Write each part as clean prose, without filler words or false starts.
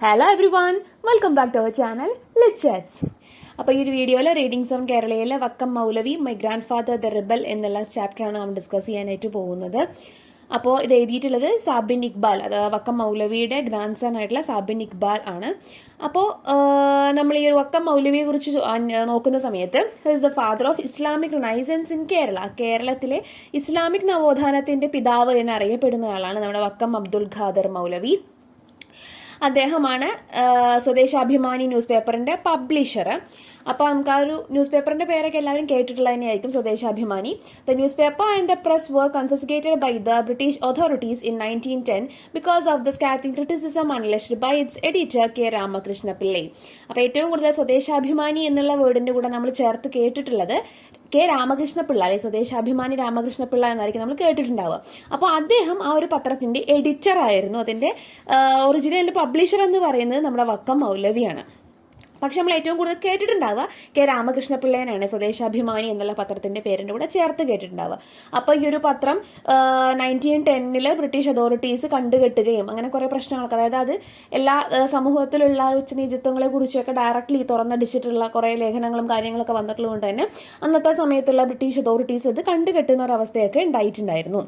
Hello everyone, welcome back to our channel let's chats. അപ്പോൾ ഈ ഒരു വീഡിയോയിൽ റീഡിങ്സ് ഓൺ കേരളയിലെ Vakkom Moulavi my grandfather the rebel എന്നുള്ള ചാപ്റ്ററാണ് നമ്മൾ ഡിസ്കസ് ചെയ്യാനായിട്ട് പോകുന്നത്. അപ്പോൾ ഇത് എഴുതിയിട്ടുള്ളത് സാബിൻ ഇക്ബാൽ, അത് വക്കം മൗലവിയുടെ ഗ്രാൻഡ് സൺ ആയിട്ടുള്ള സാബിൻ ഇക്ബാൽ ആണ്. അപ്പോൾ നമ്മൾ ഈ വക്കം മൗലവിയെ കുറിച്ച് നോക്കുന്ന സമയത്ത് is the father of Islamic renaissance in Kerala. കേരളത്തിലെ ഇസ്ലാമിക് നവോത്ഥാനത്തിന്റെ പിതാവ് എന്നറിയപ്പെടുന്ന ആളാണ് നമ്മുടെ വക്കം അബ്ദുൽ ഖാദർ മൗലവി. അദ്ദേഹമാണ് സ്വദേശാഭിമാനി ന്യൂസ് പേപ്പറിന്റെ പബ്ലിഷർ. അപ്പോൾ നമുക്ക് ആ ഒരു ന്യൂസ് പേപ്പറിന്റെ പേരൊക്കെ എല്ലാവരും കേട്ടിട്ടുള്ള തന്നെയായിരിക്കും, Swadeshabhimani. The newspaper and the press were confiscated by the British authorities in 1910 because of the scathing criticism unleashed by its editor K Ramakrishna Pillai. അപ്പോൾ ഏറ്റവും കൂടുതൽ സ്വദേശാഭിമാനി എന്നുള്ള വേർഡിന്റെ കൂടെ നമ്മൾ ചേർത്ത് കേട്ടിട്ടുള്ളത് കെ രാമകൃഷ്ണപിള്ള, അല്ലെ സ്വദേശാഭിമാനി രാമകൃഷ്ണപിള്ള എന്നായിരിക്കും നമ്മൾ കേട്ടിട്ടുണ്ടാവുക. അപ്പോൾ അദ്ദേഹം ആ ഒരു പത്രത്തിന്റെ എഡിറ്റർ ആയിരുന്നു. അതിന്റെ ഒറിജിനൽ പബ്ലിഷർ എന്ന് പറയുന്നത് നമ്മുടെ വക്കം മൗലവിയാണ്. പക്ഷെ നമ്മൾ ഏറ്റവും കൂടുതൽ കേട്ടിട്ടുണ്ടാവുക കെ രാമകൃഷ്ണപിള്ളേനാണ്, സ്വദേശാഭിമാനി എന്നുള്ള പത്രത്തിന്റെ പേരിന്റെ കൂടെ ചേർത്ത് കേട്ടിട്ടുണ്ടാവുക. അപ്പോൾ ഈ ഒരു പത്രം 1910 ബ്രിട്ടീഷ് അതോറിറ്റീസ് കണ്ടുകെട്ടുകയും അങ്ങനെ കുറെ പ്രശ്നങ്ങളൊക്കെ, അതായത് അത് എല്ലാ സമൂഹത്തിലുള്ള ഉച്ചനീചത്വങ്ങളെ കുറിച്ചൊക്കെ ഡയറക്ട്ലി തുറന്നടിച്ചിട്ടുള്ള കുറെ ലേഖനങ്ങളും കാര്യങ്ങളൊക്കെ വന്നിട്ടുള്ളതുകൊണ്ട് തന്നെ അന്നത്തെ സമയത്തുള്ള ബ്രിട്ടീഷ് അതോറിറ്റീസ് ഇത് കണ്ടുകെട്ടുന്ന ഒരു അവസ്ഥയൊക്കെ ഉണ്ടായിട്ടുണ്ടായിരുന്നു.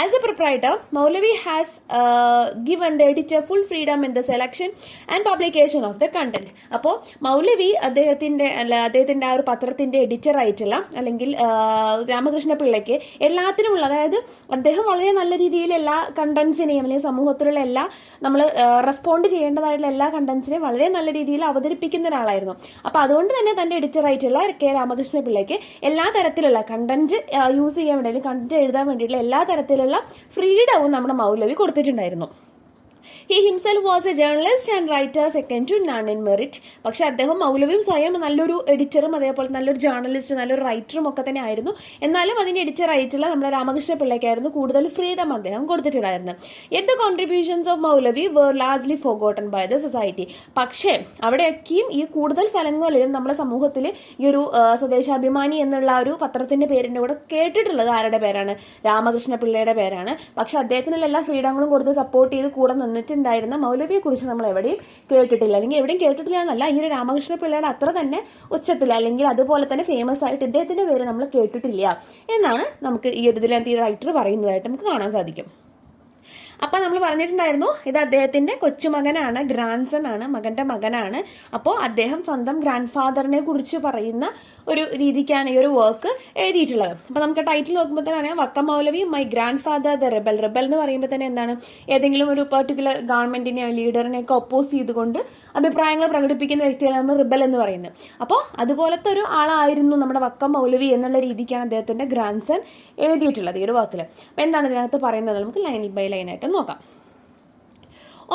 As a proprietor Moulavi has given the editor full freedom in the selection and publication of the content. അപ്പോൾ മൗലവി അദ്ദേഹത്തിന്റെ ആ ഒരു പത്രത്തിന്റെ എഡിറ്റർ ആയിട്ടുള്ള അല്ലെങ്കിൽ രാമകൃഷ്ണ പിള്ളയ്ക്ക് എല്ലാത്തിനുമുള്ള, അതായത് അദ്ദേഹം വളരെ നല്ല രീതിയിൽ എല്ലാ കണ്ടന്റ്സിനെയും അല്ലെങ്കിൽ സമൂഹത്തിലുള്ള എല്ലാ നമ്മൾ റെസ്പോണ്ട് ചെയ്യേണ്ടതായിട്ടുള്ള എല്ലാ കണ്ടന്റ്സിനെയും വളരെ നല്ല രീതിയിൽ അവതരിപ്പിക്കുന്ന ഒരാളായിരുന്നു. അപ്പൊ അതുകൊണ്ട് തന്നെ തന്റെ എഡിറ്റർ ആയിട്ടുള്ള കെ രാമകൃഷ്ണ പിള്ളയ്ക്ക് എല്ലാ തരത്തിലുള്ള കണ്ടന്റ് യൂസ് ചെയ്യാൻ വേണ്ടി അല്ലെങ്കിൽ കണ്ടന്റ് എഴുതാൻ വേണ്ടിയിട്ടുള്ള എല്ലാ തരത്തിലുള്ള ഫ്രീഡവും നമ്മുടെ മൗലവി കൊടുത്തിട്ടുണ്ടായിരുന്നു. He himself was a journalist and writer second to none in merit. പക്ഷെ അദ്ദേഹം മൗലവിയും സ്വയം നല്ലൊരു എഡിറ്ററും അതേപോലെ നല്ലൊരു ജേർണലിസ്റ്റ്, നല്ലൊരു റൈറ്ററും ഒക്കെ തന്നെ ആയിരുന്നു. എന്നാലും അതിന്റെ എഡിറ്റർ ആയിട്ടുള്ള നമ്മുടെ രാമകൃഷ്ണ പിള്ളയ്ക്കായിരുന്നു കൂടുതൽ ഫ്രീഡം അദ്ദേഹം കൊടുത്തിട്ടുണ്ടായിരുന്നു. Yet the contributions of Maulavi were largely forgotten by the society. പക്ഷേ അവിടെയൊക്കെയും ഈ കൂടുതൽ സ്ഥലങ്ങളിലും നമ്മുടെ സമൂഹത്തിൽ ഈ ഒരു സ്വദേശാഭിമാനി എന്നുള്ള ഒരു പത്രത്തിന്റെ പേരിന്റെ കൂടെ കേട്ടിട്ടുള്ളത് ആരുടെ പേരാണ്? രാമകൃഷ്ണ പിള്ളയുടെ പേരാണ്. പക്ഷെ അദ്ദേഹത്തിനുള്ള എല്ലാ ഫ്രീഡങ്ങളും കൊടുത്ത് സപ്പോർട്ട് ചെയ്ത് കൂടെ നിന്നിട്ടുണ്ടായിരുന്ന മൗലവിയെ കുറിച്ച് നമ്മൾ എവിടെയും കേട്ടിട്ടില്ല, അല്ലെങ്കിൽ എവിടെയും കേട്ടിട്ടില്ല എന്നല്ല, ഈ ഒരു രാമകൃഷ്ണ പിള്ളയുടെ അത്ര തന്നെ ഉച്ചത്തിൽ അല്ലെങ്കിൽ അതുപോലെ തന്നെ ഫേമസ് ആയിട്ട് ഇദ്ദേഹത്തിന്റെ പേര് നമ്മൾ കേട്ടിട്ടില്ല എന്നാണ് നമുക്ക് ഈ ഒരു ഇതിലെ റൈറ്റർ പറയുന്നതായിട്ട് നമുക്ക് കാണാൻ സാധിക്കും. അപ്പൊ നമ്മൾ പറഞ്ഞിട്ടുണ്ടായിരുന്നു ഇത് അദ്ദേഹത്തിന്റെ കൊച്ചുമകനാണ്, ഗ്രാൻഡ് സൺ ആണ്, മകന്റെ മകനാണ്. അപ്പോൾ അദ്ദേഹം സ്വന്തം ഗ്രാൻഡ് ഫാദറിനെ കുറിച്ച് പറയുന്ന ഒരു രീതിക്കാണ് ഈ ഒരു വർക്ക് എഴുതിയിട്ടുള്ളത്. അപ്പൊ നമുക്ക് ടൈറ്റിൽ നോക്കുമ്പോൾ തന്നെ അറിയാം, Vakkom Moulavi my grandfather the rebel. Rebel എന്ന് പറയുമ്പോൾ തന്നെ എന്താണ്? ഏതെങ്കിലും ഒരു പെർട്ടിക്കുലർ ഗവൺമെന്റിനെയോ ലീഡറിനെയൊക്കെ ഒപ്പോസ് ചെയ്തുകൊണ്ട് അഭിപ്രായങ്ങൾ പ്രകടിപ്പിക്കുന്ന വ്യക്തികളാണ് റിബൽ എന്ന് പറയുന്നത്. അപ്പോൾ അതുപോലത്തെ ഒരു ആളായിരുന്നു നമ്മുടെ വക്കം മൗലവി എന്നുള്ള രീതിക്കാണ് അദ്ദേഹത്തിന്റെ ഗ്രാൻഡ് സൺ എഴുതിയിട്ടുള്ളത് ഈ ഒരു വർക്കിൽ. അപ്പൊ എന്താണ് ഇതിനകത്ത് പറയുന്നത് നമുക്ക് ലൈൻ ബൈ ലൈൻ ആയിട്ട് നോക്കാം.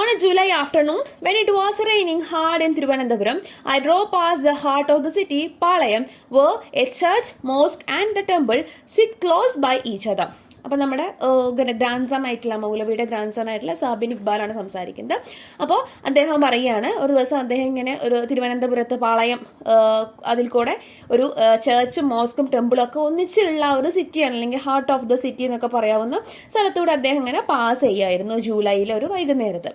On a July afternoon, when it was raining hard in Thiruvananthapuram, I drove past the heart of the city, Palayam, where a church, mosque and the temple sit close by each other. അപ്പോൾ നമ്മുടെ grand sun ആയിട്ടുള്ള മൗലവിയുടെ grand sun ആയിട്ടുള്ള Sabin ഇക്ബാലാണ് സംസാരിക്കുന്നത്. അപ്പോൾ അദ്ദേഹം പറയുകയാണ്, ഒരു ദിവസം അദ്ദേഹം ഇങ്ങനെ ഒരു തിരുവനന്തപുരത്ത് പാളയം അതിൽ കൂടെ ഒരു ചർച്ചും മോസ്കും ടെമ്പിളും ഒക്കെ ഒന്നിച്ചുള്ള ഒരു സിറ്റിയാണ്, അല്ലെങ്കിൽ ഹാർട്ട് ഓഫ് ദ സിറ്റി എന്നൊക്കെ പറയാവുന്ന സ്ഥലത്തൂടെ അദ്ദേഹം ഇങ്ങനെ പാസ് ചെയ്യായിരുന്നു ജൂലൈയിലെ ഒരു വൈകുന്നേരത്ത്.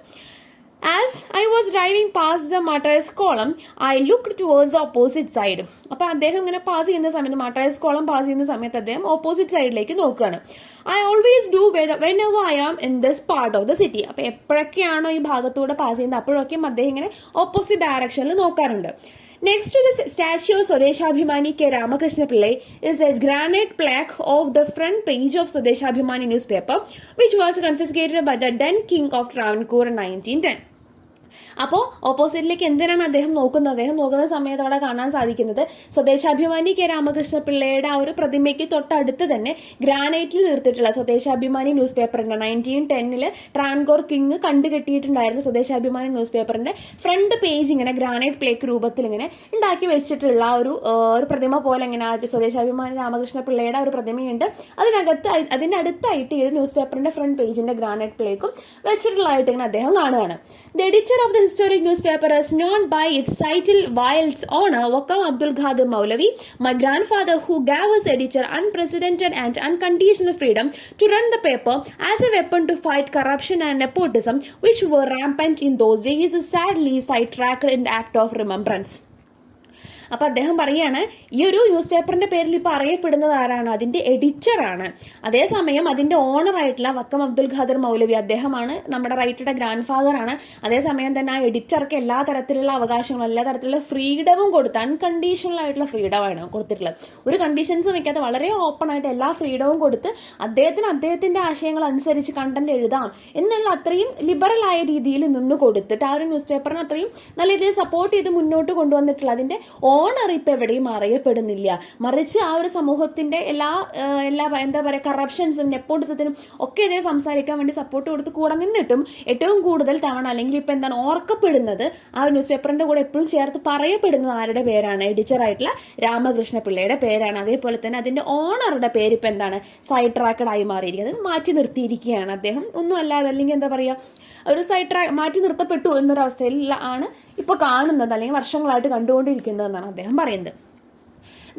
As I was driving past the Matters column, I looked towards the opposite side. അപ്പോൾ അദ്ദേഹം ഇങ്ങനെ പാസ് ചെയ്യുന്ന സമയത്ത്, മാട്ടേഴ്സ് കോളം പാസ് ചെയ്യുന്ന സമയത്ത് അദ്ദേഹം ഓപ്പോസിറ്റ് സൈഡിലേക്ക് നോക്കുകയാണ്. I always do whenever I am in this part of the city. അപ്പോൾ എപ്പോഴൊക്കെയാണോ ഈ ഭാഗത്തൂടെ പാസ് ചെയ്യുന്നത് അപ്പോഴൊക്കെയും അദ്ദേഹം ഇങ്ങനെ ഓപ്പോസിറ്റ് ഡയറക്ഷനിൽ നോക്കാറുണ്ട്. Next to the statue of Swadeshabhimani K. Ramakrishna Pillai is a granite plaque of the front page of Swadeshabhimani newspaper, which was confiscated by the then King of Travancore in 1910. അപ്പോൾ ഓപ്പോസിറ്റിലേക്ക് എന്തിനാണ് അദ്ദേഹം നോക്കുന്നത്? അദ്ദേഹം നോക്കുന്ന സമയത്ത് അവിടെ കാണാൻ സാധിക്കുന്നത് സ്വദേശാഭിമാനി കെ രാമകൃഷ്ണ പിള്ളയുടെ ആ ഒരു പ്രതിമയ്ക്ക് തൊട്ടടുത്ത് തന്നെ ഗ്രാനൈറ്റിൽ തീർത്തിട്ടുള്ള സ്വദേശാഭിമാനി ന്യൂസ് പേപ്പറിന്റെ 1910 ട്രാൻകോർ കിങ് കണ്ടുകെട്ടിയിട്ടുണ്ടായിരുന്ന സ്വദേശാഭിമാനി ന്യൂസ് പേപ്പറിന്റെ ഫ്രണ്ട് പേജ് ഇങ്ങനെ ഗ്രാനൈറ്റ് പ്ലേക്ക് രൂപത്തിൽ ഇങ്ങനെ ഉണ്ടാക്കി വെച്ചിട്ടുള്ള ഒരു പ്രതിമ പോലെ ഇങ്ങനെ സ്വദേശാഭിമാനി രാമകൃഷ്ണ പിള്ളയുടെ ഒരു പ്രതിമയുണ്ട്. അതിന്റെ അടുത്തായിട്ട് ഈ ന്യൂസ് പേപ്പറിന്റെ ഫ്രണ്ട് പേജിന്റെ ഗ്രാനൈറ്റ് പ്ലേക്കും വെച്ചിട്ടുള്ളതായിട്ട് ഇങ്ങനെ അദ്ദേഹം കാണുകയാണ്. The editor of the historic newspaper is known by its title while its owner, Vakkom Moulavi, my grandfather who gave his editor unprecedented and unconditional freedom to run the paper as a weapon to fight corruption and nepotism which were rampant in those days, is sadly sidetracked in the act of remembrance. അപ്പോൾ അദ്ദേഹം പറയാണ് ഈ ഒരു news പേപ്പറിന്റെ പേരിൽ ഇപ്പോൾ അറിയപ്പെടുന്നത് ആരാണ്? അതിന്റെ എഡിറ്ററാണ്. അതേസമയം അതിന്റെ ഓണറായിട്ടുള്ള വക്കം അബ്ദുൽ ഖാദർ മൗലവി, അദ്ദേഹമാണ് നമ്മുടെ റൈറ്ററുടെ ഗ്രാൻഡ് ഫാദർ ആണ്. അതേസമയം തന്നെ ആ എഡിറ്റർക്ക് എല്ലാ തരത്തിലുള്ള അവകാശങ്ങളും എല്ലാ തരത്തിലുള്ള ഫ്രീഡവും കൊടുത്ത് അൺകണ്ടീഷണൽ ആയിട്ടുള്ള ഫ്രീഡമാണ് കൊടുത്തിട്ടുള്ളത്. ഒരു കണ്ടീഷൻസും വെക്കാതെ വളരെ ഓപ്പൺ ആയിട്ട് എല്ലാ ഫ്രീഡവും കൊടുത്ത് അദ്ദേഹത്തിന്റെ ആശയങ്ങൾ അനുസരിച്ച് കണ്ടന്റ് എഴുതാം എന്നുള്ള അത്രയും ലിബറൽ ആയ രീതിയിൽ നിന്ന് കൊടുത്തിട്ട് ആ ഒരു ന്യൂസ് പേപ്പറിനെ അത്രയും നല്ല രീതിയിൽ സപ്പോർട്ട് ചെയ്ത് മുന്നോട്ട് കൊണ്ടുവന്നിട്ടുള്ള അതിന്റെ ഓണർ ഇപ്പം എവിടെയും അറിയപ്പെടുന്നില്ല. മറിച്ച് ആ ഒരു സമൂഹത്തിന്റെ എല്ലാ എന്താ പറയുക കറപ്ഷൻസും നെപ്പോട്ടിസത്തിനും ഒക്കെ എതിരെ സംസാരിക്കാൻ വേണ്ടി സപ്പോർട്ട് കൊടുത്ത് കൂടെ നിന്നിട്ടും ഏറ്റവും കൂടുതൽ തവണ അല്ലെങ്കിൽ ഇപ്പം എന്താണ് ഓർക്കപ്പെടുന്നത് ആ ഒരു ന്യൂസ് പേപ്പറിന്റെ കൂടെ എപ്പോഴും ചേർത്ത് പറയപ്പെടുന്നത് ആരുടെ പേരാണ്? എഡിറ്ററായിട്ടുള്ള രാമകൃഷ്ണ പിള്ളയുടെ പേരാണ്. അതേപോലെ തന്നെ അതിന്റെ ഓണറുടെ പേര് ഇപ്പം എന്താണ് സൈഡ് ട്രാക്കഡ് ആയി മാറിയിരിക്കുന്നത്, മാറ്റി നിർത്തിയിരിക്കുകയാണ്. അദ്ദേഹം ഒന്നും അല്ലാതെ അല്ലെങ്കിൽ എന്താ പറയുക ഒരു സൈഡ് ട്രാക്ക് മാറ്റി നിർത്തപ്പെട്ടു എന്നൊരവസ്ഥയിൽ ആണ് ഇപ്പോൾ കാണുന്നത് അല്ലെങ്കിൽ വർഷങ്ങളായിട്ട് കണ്ടുകൊണ്ടിരിക്കുന്നതെന്നാണ് അദ്ദേഹം പറയുന്നത്.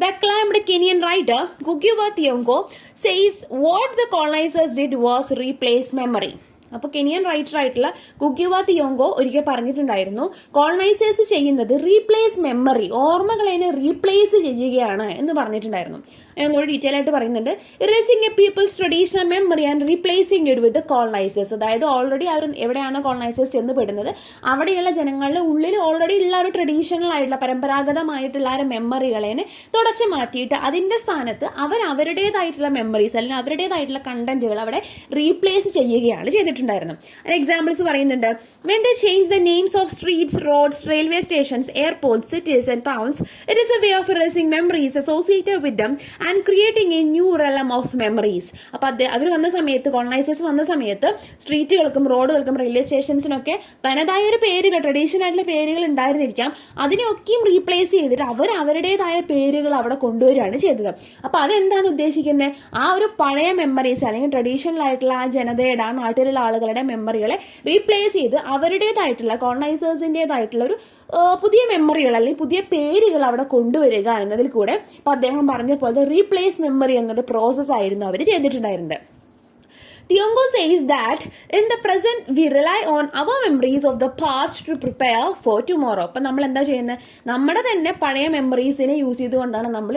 The acclaimed Kenyan writer Ngugi Thiong'o says what the colonizers did was replace memory. അപ്പോൾ കെനിയൻ റൈറ്റർ ആയിട്ടുള്ള ഗുഗി തിയോങ്കോ ഒരിക്കൽ പറഞ്ഞിട്ടുണ്ടായിരുന്നു, കോളനൈസേഴ്സ് ചെയ്യുന്നത് റീപ്ലേസ് മെമ്മറി, ഓർമ്മകളെ റീപ്ലേസ് ചെയ്യുകയാണ് എന്ന് പറഞ്ഞിട്ടുണ്ടായിരുന്നു. ഒന്നുകൂടി ഡീറ്റെയിൽ ആയിട്ട് പറയുന്നുണ്ട്. Erasing a people's traditional memory and replacing it with colonisers. അതായത് ഓൾറെഡി അവർ എവിടെയാണോ കോളനൈസേഴ്സ് ചെന്ന് പെടുന്നത് അവിടെയുള്ള ജനങ്ങളുടെ ഉള്ളിൽ ഓൾറെഡി ഉള്ള ഒരു ട്രഡീഷണൽ ആയിട്ടുള്ള പരമ്പരാഗതമായിട്ടുള്ള ആ ഒരു മെമ്മറികളെ തുടച്ചു മാറ്റിയിട്ട് അതിന്റെ സ്ഥാനത്ത് അവരുടേതായിട്ടുള്ള മെമ്മറീസ് അല്ലെങ്കിൽ അവരുടേതായിട്ടുള്ള കണ്ടന്റുകൾ അവിടെ റീപ്ലേസ് ചെയ്യുകയാണ് ചെയ്തിട്ടുണ്ടായിരുന്നത്. എക്സാമ്പിൾസ് പറയുന്നുണ്ട്. When they change the names of streets, roads, railway stations, airports, cities and towns, it is a way of erasing memories associated with them and creating a new realm of memories. അപ്പോൾ അവർ വന്ന സമയത്ത് colonisers വന്ന സമയത്ത് സ്ട്രീറ്റുകൾക്കും റോഡുകൾക്കും railway സ്റ്റേഷൻസിനൊക്കെ തനതായ ഒരു പേരുകൾ traditional ആയിട്ടുള്ള പേരുകൾ ഉണ്ടായിരുന്നിരിക്കാം. അതിനെയൊക്കെയും റീപ്ലേസ് ചെയ്തിട്ട് അവരുടേതായ പേരുകൾ അവിടെ കൊണ്ടുവരികയാണ് ചെയ്തത്. അപ്പോൾ അതെന്താണ് ഉദ്ദേശിക്കുന്നത്? ആ ഒരു പഴയ മെമ്മറീസ് അല്ലെങ്കിൽ ട്രഡീഷണൽ ആയിട്ടുള്ള ആ ജനതയുടെ ആ നാട്ടിലുള്ള ആളുകളുടെ മെമ്മറികളെ റീപ്ലേസ് ചെയ്ത് അവരുടേതായിട്ടുള്ള കോളനൈസേഴ്സിൻ്റെതായിട്ടുള്ള ഒരു പുതിയ മെമ്മറികൾ അല്ലെങ്കിൽ പുതിയ പേരുകൾ അവിടെ കൊണ്ടുവരിക എന്നതിൽ കൂടെ ഇപ്പൊ അദ്ദേഹം പറഞ്ഞ പോലെ റീപ്ലേസ് മെമ്മറി എന്നൊരു പ്രോസസ് ആയിരുന്നു അവർ ചെയ്തിട്ടുണ്ടായിരുന്നത്. Thiong'o says that in the present we rely on our memories of the past to prepare for tomorrow. അപ്പം നമ്മൾ എന്താ ചെയ്യുന്നത്? നമ്മുടെ തന്നെ പഴയ മെമ്മറീസിനെ യൂസ് ചെയ്തുകൊണ്ടാണ് നമ്മൾ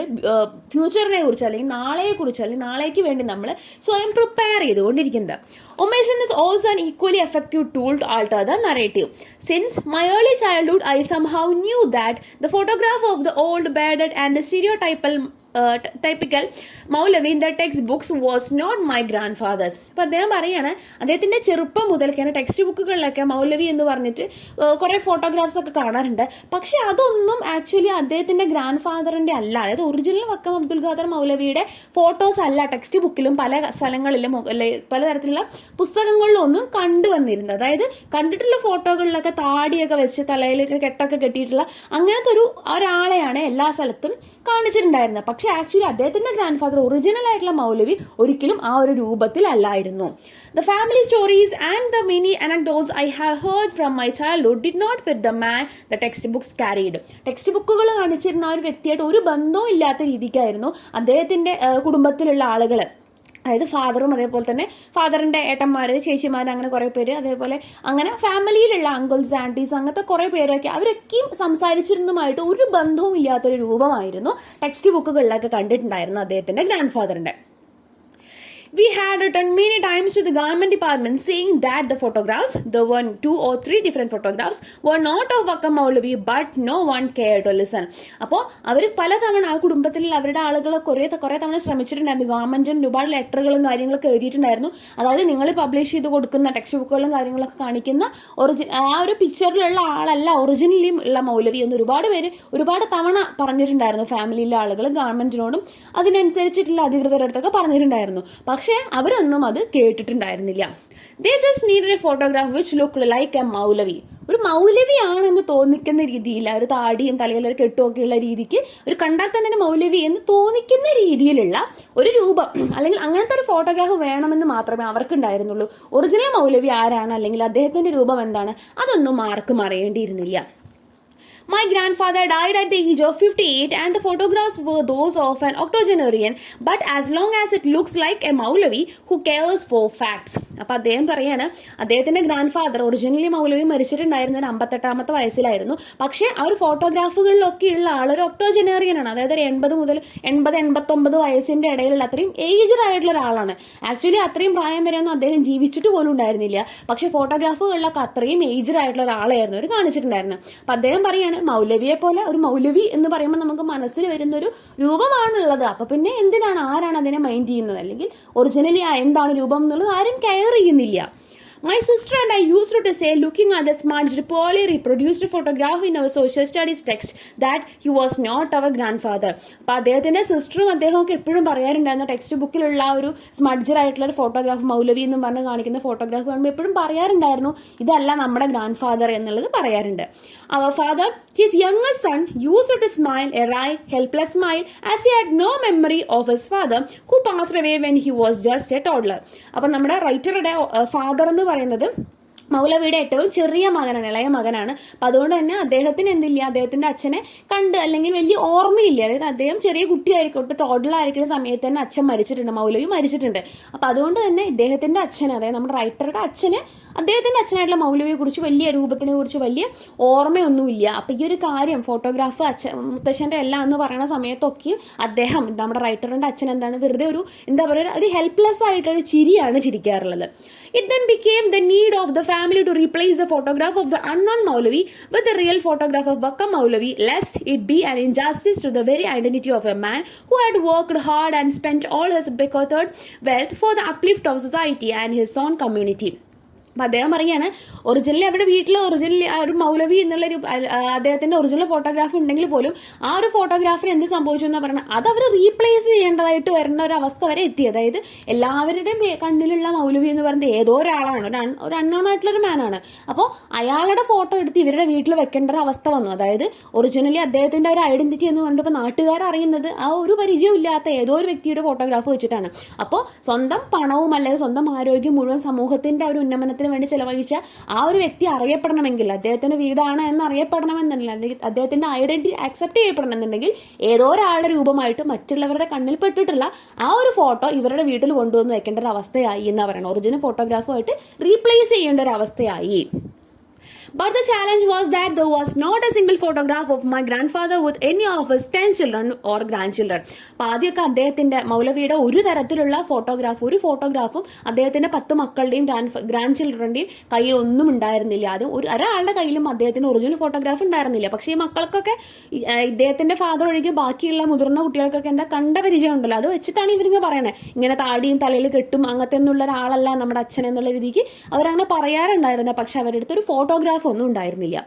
ഫ്യൂച്ചറിനെ കുറിച്ച് അല്ലെങ്കിൽ നാളെയെക്കുറിച്ച് അല്ലെങ്കിൽ നാളേക്ക് വേണ്ടി നമ്മൾ സ്വയം പ്രിപ്പയർ ചെയ്തുകൊണ്ടിരിക്കുന്നത്. Omission is also an equally effective tool to alter the narrative. Since my early childhood, I somehow knew that the photograph of the old, bearded and typical Moulavi in the textbooks was not my grandfather's. അപ്പം അദ്ദേഹം പറയാണ് അദ്ദേഹത്തിന്റെ ചെറുപ്പം മുതൽക്കാണ് text ബുക്കുകളിലൊക്കെ മൗലവി എന്ന് പറഞ്ഞിട്ട് കുറെ photographs ഒക്കെ കാണാറുണ്ട്. പക്ഷെ അതൊന്നും ആക്ച്വലി അദ്ദേഹത്തിന്റെ ഗ്രാൻഡ് ഫാദറിന്റെ അല്ല. അതായത് ഒറിജിനൽ വക്കം അബ്ദുൽ ഖാദർ മൗലവിയുടെ ഫോട്ടോസ് അല്ല ടെക്സ്റ്റ് ബുക്കിലും പല സ്ഥലങ്ങളിലും പലതരത്തിലുള്ള പുസ്തകങ്ങളിലും ഒന്നും കണ്ടുവന്നിരുന്നത്. അതായത് കണ്ടിട്ടുള്ള ഫോട്ടോകളിലൊക്കെ താടിയൊക്കെ വെച്ച് തലയിലൊക്കെ കെട്ടൊക്കെ കെട്ടിയിട്ടുള്ള അങ്ങനത്തെ ഒരാളെയാണ് എല്ലാ സ്ഥലത്തും കാണിച്ചിട്ടുണ്ടായിരുന്നത്. പക്ഷെ ആക്ച്വലി അദ്ദേഹത്തിന്റെ ഗ്രാൻഡ് ഫാദർ ഒറിജിനൽ ആയിട്ടുള്ള മൗലവി ഒരിക്കലും ആ ഒരു രൂപത്തിൽ അല്ലായിരുന്നു. The family stories and the many anecdotes I have heard from my childhood did not fit the man the textbooks carried. Text ബുക്കുകൾ കാണിച്ചിരുന്ന ആ ഒരു വ്യക്തിയായിട്ട് ഒരു ബന്ധവും ഇല്ലാത്ത രീതിക്കായിരുന്നു അദ്ദേഹത്തിന്റെ കുടുംബത്തിലുള്ള ആളുകൾ. അതായത് ഫാദറും അതേപോലെ തന്നെ ഫാദറിന്റെ ഏട്ടന്മാര് ചേച്ചിമാര് അങ്ങനെ കുറെ പേര് അതേപോലെ അങ്ങനെ ഫാമിലിയിലുള്ള അങ്കിൾസ് ആന്റീസ് അങ്ങനത്തെ കുറെ പേരൊക്കെ അവരൊക്കെയും സംസാരിച്ചിരുന്നതുമായിട്ട് ഒരു ബന്ധവും ഇല്ലാത്തൊരു രൂപമായിരുന്നു ടെക്സ്റ്റ് ബുക്കുകളിലൊക്കെ കണ്ടിട്ടുണ്ടായിരുന്നു അദ്ദേഹത്തിന്റെ grand ഫാദറിന്റെ. We had written many times to the government department saying that the photographs, there were 2 or 3 different photographs, were not of Vakkom Moulavi, but no one cared to listen. അപ്പോൾ അവർ പലതവണ ആ കുടുംബത്തിലുള്ള അവരുടെ ആളുകൾ കുറേ തവണ ശ്രമിച്ചിട്ടുണ്ടായിരുന്നു. ഗവൺമെന്റിന് ഒരുപാട് ലെറ്ററുകളും കാര്യങ്ങളൊക്കെ എഴുതിയിട്ടുണ്ടായിരുന്നു. അതായത് നിങ്ങൾ പബ്ലിഷ് ചെയ്ത് കൊടുക്കുന്ന ടെക്സ്റ്റ് ബുക്കുകളും കാര്യങ്ങളൊക്കെ കാണിക്കുന്ന ആ ഒരു പിക്ചറിലുള്ള ആളല്ല ഒറിജിനലി ഉള്ള മൗലവി എന്ന് ഒരുപാട് തവണ പറഞ്ഞിട്ടുണ്ടായിരുന്നു. ഫാമിലിയിലെ ആളുകൾ ഗവൺമെന്റിനോടും അതിനനുസരിച്ചിട്ടുള്ള അധികൃതരുടെ അടുത്തൊക്കെ പറഞ്ഞിട്ടുണ്ടായിരുന്നു. പക്ഷെ പക്ഷേ അവരൊന്നും അത് കേട്ടിട്ടുണ്ടായിരുന്നില്ല. They just needed a photograph which looked like a Moulavi. ഒരു മൗലവി ആണെന്ന് തോന്നിക്കുന്ന രീതിയിൽ, ഒരു താടിയും തലയിൽ ഒരു കെട്ടുമൊക്കെ ഉള്ള രീതിക്ക്, ഒരു കണ്ടാൽ തന്നെ മൗലവി എന്ന് തോന്നിക്കുന്ന രീതിയിലുള്ള ഒരു രൂപം അല്ലെങ്കിൽ അങ്ങനത്തെ ഒരു ഫോട്ടോഗ്രാഫ് വേണമെന്ന് മാത്രമേ അവർക്കുണ്ടായിരുന്നുള്ളൂ. ഒറിജിനൽ മൗലവി ആരാണ് അല്ലെങ്കിൽ അദ്ദേഹത്തിന്റെ രൂപം എന്താണ് അതൊന്നും ആർക്കും അറിയേണ്ടിയിരുന്നില്ല. My grandfather died at the age of 58 and the photographs were those of an octogenarian, but as long as it looks like a Moulavi, who cares for facts. അപ്പോൾ അദ്ദേഹം പറയാണ്, അദ്ദേഹത്തിന്റെ ഗ്രാൻഡ് ഫാദർ ഒറിജിനലി മൗലവി മരിച്ചിട്ടുണ്ടായിരുന്നത് 58-ാമത്തെ വയസ്സിലായിരുന്നു. പക്ഷേ ആ ഒരു ഫോട്ടോഗ്രാഫുകളിലൊക്കെ ഉള്ള ആളൊരു ഒക്ടോജനേറിയൻ ആണ്. അതായത് ഒരു 80 മുതൽ 89 വയസ്സിന്റെ ഇടയിലുള്ള അത്രയും ഏജ്ഡ് ആയിട്ടുള്ള ഒരാളാണ്. ആക്ച്വലി അത്രയും പ്രായം വരെയൊന്നും അദ്ദേഹം ജീവിച്ചിട്ട് പോലും ഉണ്ടായിരുന്നില്ല. പക്ഷെ ഫോട്ടോഗ്രാഫുകളിലൊക്കെ അത്രയും ഏജ്ഡ് ആയിട്ടുള്ള ഒരാളായിരുന്നു അവർ കാണിച്ചിട്ടുണ്ടായിരുന്നു. അപ്പം അദ്ദേഹം പറയാണ്, മൗലവിയെ പോലെ ഒരു മൗലവി എന്ന് പറയുമ്പോൾ നമുക്ക് മനസ്സിൽ വരുന്ന ഒരു രൂപമാണുള്ളത്. അപ്പൊ പിന്നെ എന്തിനാണ്, ആരാണ് അതിനെ മൈൻഡ് ചെയ്യുന്നത്, അല്ലെങ്കിൽ ഒറിജിനലി എന്താണ് രൂപം എന്നുള്ളത് ആരും കെയർ ചെയ്യുന്നില്ല. My sister and I used to say, looking at the smudged, poorly reproduced photograph in our social studies text, that he was not our grandfather. അപ്പോൾ അദ്ദേഹത്തിന്റെ സിസ്റ്ററും അദ്ദേഹമൊക്കെ എപ്പോഴും പറയാറുണ്ടായിരുന്നു, ടെക്സ്റ്റ് ബുക്കിലുള്ള ഒരു സ്മഡ്ജർ ആയിട്ടുള്ള ഒരു ഫോട്ടോഗ്രാഫ്, മൗലവി എന്നും പറഞ്ഞ് കാണിക്കുന്ന ഫോട്ടോഗ്രാഫ് കാണുമ്പോൾ എപ്പോഴും പറയാറുണ്ടായിരുന്നു, ഇതല്ല നമ്മുടെ ഗ്രാൻഡ് ഫാദർ എന്നുള്ളത് പറയാറുണ്ട്. Our father, his youngest son, used to smile, a wry, helpless smile, as he had no memory of his father, who passed away when he was just a toddler. അപ്പം നമ്മുടെ റൈറ്ററുടെ father എന്ന് പറയുന്നത് മൗലവിയുടെ ഏറ്റവും ചെറിയ മകനാണ്, ഇളയ മകനാണ്. അപ്പം അതുകൊണ്ട് തന്നെ അദ്ദേഹത്തിന് എന്തില്ല, അദ്ദേഹത്തിന്റെ അച്ഛനെ കണ്ട് അല്ലെങ്കിൽ വലിയ ഓർമ്മയില്ല. അതായത് അദ്ദേഹം ചെറിയ കുട്ടിയായിരിക്കട്ടെ, ടോഡലായിരിക്കുന്ന സമയത്ത് തന്നെ അച്ഛൻ മരിച്ചിട്ടുണ്ട്, മൗലവി മരിച്ചിട്ടുണ്ട്. അപ്പം അതുകൊണ്ട് തന്നെ ഇദ്ദേഹത്തിന്റെ അച്ഛന്, അതായത് നമ്മുടെ റൈറ്ററുടെ അച്ഛന് അദ്ദേഹത്തിന്റെ അച്ഛനായിട്ടുള്ള മൗലവിയെ കുറിച്ച് വലിയ രൂപത്തിനെ കുറിച്ച് വലിയ ഓർമ്മയൊന്നുമില്ല. അപ്പം ഈ ഒരു കാര്യം ഫോട്ടോഗ്രാഫ് മുത്തശ്ശന്റെ എല്ലാം എന്ന് പറയുന്ന സമയത്തൊക്കെയും അദ്ദേഹം, നമ്മുടെ റൈറ്ററിന്റെ അച്ഛൻ എന്താണ്, വെറുതെ ഒരു എന്താ പറയുക, ഒരു ഹെൽപ്ലെസ് ആയിട്ടൊരു ചിരിയാണ് ചിരിക്കാറുള്ളത്. It then became the need of the family to replace the photograph of the unknown Moulavi with the real photograph of Vakkom Moulavi, lest it be an injustice to the very identity of a man who had worked hard and spent all his bequeathed wealth for the uplift of society and his own community. അപ്പം അദ്ദേഹം പറയാണ്, originally അവരുടെ വീട്ടിൽ originally ആ ഒരു മൗലവി എന്നുള്ളൊരു അദ്ദേഹത്തിന്റെ original photograph ഉണ്ടെങ്കിൽ പോലും ആ ഒരു ഫോട്ടോഗ്രാഫിന് എന്ത് സംഭവിച്ചു എന്നാ പറയുന്നത്, അത് അവർ റീപ്ലേസ് ചെയ്യേണ്ടതായിട്ട് വരുന്ന ഒരു അവസ്ഥ വരെ എത്തി. അതായത് എല്ലാവരുടെയും കണ്ണിലുള്ള മൗലവി എന്ന് പറയുന്നത് ഏതോ ഒരാളാണ്, ഒരു അൺനോൺ ആയിട്ടുള്ളൊരു മാനാണ്. അപ്പോൾ അയാളുടെ ഫോട്ടോ എടുത്ത് ഇവരുടെ വീട്ടിൽ വെക്കേണ്ട ഒരു അവസ്ഥ വന്നു. അതായത് ഒറിജിനലി അദ്ദേഹത്തിന്റെ ഒരു ഐഡന്റിറ്റി എന്ന് പറഞ്ഞിട്ട് ഇപ്പോൾ നാട്ടുകാർ അറിയുന്നത് ആ ഒരു പരിചയം ഇല്ലാത്ത ഏതോ ഒരു വ്യക്തിയുടെ ഫോട്ടോഗ്രാഫ് വെച്ചിട്ടാണ്. അപ്പോൾ സ്വന്തം പണവും അല്ലെങ്കിൽ സ്വന്തം ആരോഗ്യം മുഴുവൻ സമൂഹത്തിന്റെ ഒരു ഉന്നമനത്തിന് വേണ്ടി ചെലവഴിച്ച ആ ഒരു വ്യക്തി അറിയപ്പെടണമെങ്കിൽ, അദ്ദേഹത്തിന്റെ വീടാണ് എന്ന് അറിയപ്പെടണമെന്നുണ്ടെങ്കിൽ, അല്ലെങ്കിൽ അദ്ദേഹത്തിന്റെ ഐഡന്റിറ്റി അക്സെപ്റ്റ് ചെയ്യപ്പെടണമെന്നുണ്ടെങ്കിൽ ഏതോ ഒരാളുടെ രൂപമായിട്ട് മറ്റുള്ളവരുടെ കണ്ണിൽ പെട്ടിട്ടുള്ള ആ ഒരു ഫോട്ടോ ഇവരുടെ വീട്ടിൽ കൊണ്ടുവന്ന് വെക്കേണ്ട ഒരു അവസ്ഥയായി എന്ന് പറയുന്നത്. ഒറിജിനൽ ഫോട്ടോഗ്രാഫുമായിട്ട് റീപ്ലേസ് ചെയ്യേണ്ട ഒരു അവസ്ഥയായി. But the challenge was that there was not a single photograph of my grandfather with any of his 10 children or grandchildren. അപ്പോൾ ആദ്യമൊക്കെ അദ്ദേഹത്തിന്റെ മൗലവിയുടെ ഒരു തരത്തിലുള്ള ഒരു ഫോട്ടോഗ്രാഫും അദ്ദേഹത്തിന്റെ 10 മക്കളുടെയും ഗ്രാൻഡ് ചിൽഡ്രന്റെയും കയ്യിൽ ഒന്നും ഉണ്ടായിരുന്നില്ല. അത് ഒരാളുടെ കയ്യിലും അദ്ദേഹത്തിന്റെ ഒറിജിനൽ ഫോട്ടോഗ്രാഫ് ഉണ്ടായിരുന്നില്ല. പക്ഷേ ഈ മക്കൾക്കൊക്കെ ഇദ്ദേഹത്തിന്റെ ഫാദർ ഒഴികെ ബാക്കിയുള്ള മുതിർന്ന കുട്ടികൾക്കൊക്കെ എന്താ കണ്ട പരിചയം ഉണ്ടല്ലോ, അത് വെച്ചിട്ടാണ് ഇവരിങ്ങനെ പറയണത്, ഇങ്ങനെ താടിയും തലയിൽ കെട്ടും അങ്ങനത്തെ എന്നുള്ള ഒരാളല്ല നമ്മുടെ അച്ഛൻ എന്നുള്ള രീതിക്ക് അവരങ്ങനെ പറയാറുണ്ടായിരുന്നത്. പക്ഷെ അവരുടെ അടുത്ത് ഒരു ഫോട്ടോഗ്രാഫ് ഒന്നും ഉണ്ടായിരുന്നില്ല.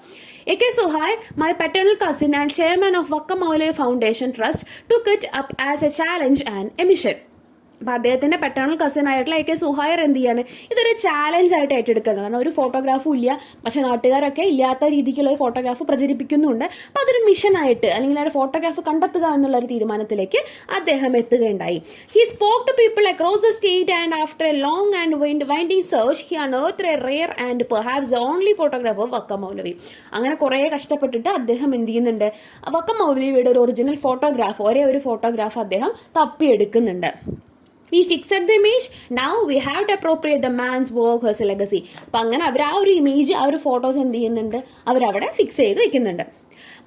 A.K. Suhai, my paternal cousin and chairman of Vakkom Moulavi Foundation Trust, took it up as a challenge and a mission. അപ്പം അദ്ദേഹത്തിന്റെ പെട്ടേണൽ കസിൻ ആയിട്ടുള്ള A.K. സുഹൈർ എന്ത് ചെയ്യാണ്, ഇതൊരു ചാലഞ്ച് ആയിട്ട് ഏറ്റെടുക്കുന്നത്. കാരണം ഒരു ഫോട്ടോഗ്രാഫും ഇല്ല, പക്ഷെ നാട്ടുകാരൊക്കെ ഇല്ലാത്ത രീതിക്കുള്ള ഒരു ഫോട്ടോഗ്രാഫ് പ്രചരിപ്പിക്കുന്നുണ്ട്. അപ്പം അതൊരു മിഷനായിട്ട് അല്ലെങ്കിൽ ഒരു ഫോട്ടോഗ്രാഫ് കണ്ടെത്തുക എന്നുള്ള ഒരു തീരുമാനത്തിലേക്ക് അദ്ദേഹം എത്തുകയുണ്ടായി. He spoke to people across the state and after a long and winding search he unearthed a rare and perhaps the only photograph of Vakkom Moulavi. അങ്ങനെ കുറേ കഷ്ടപ്പെട്ടിട്ട് അദ്ദേഹം എന്ത് ചെയ്യുന്നുണ്ട്, വക്കം മൗലവിയുടെ ഒരു ഒറിജിനൽ ഫോട്ടോഗ്രാഫ്, ഒരേ ഒരു ഫോട്ടോഗ്രാഫ് അദ്ദേഹം തപ്പിയെടുക്കുന്നുണ്ട്. We fixed the image, now we have to appropriate the man's work, his legacy. അപ്പം അങ്ങനെ അവർ ആ ഒരു ഇമേജ്, ആ ഒരു ഫോട്ടോസ് എന്ത് ചെയ്യുന്നുണ്ട്, അവരവിടെ ഫിക്സ് ചെയ്ത് വെക്കുന്നുണ്ട്.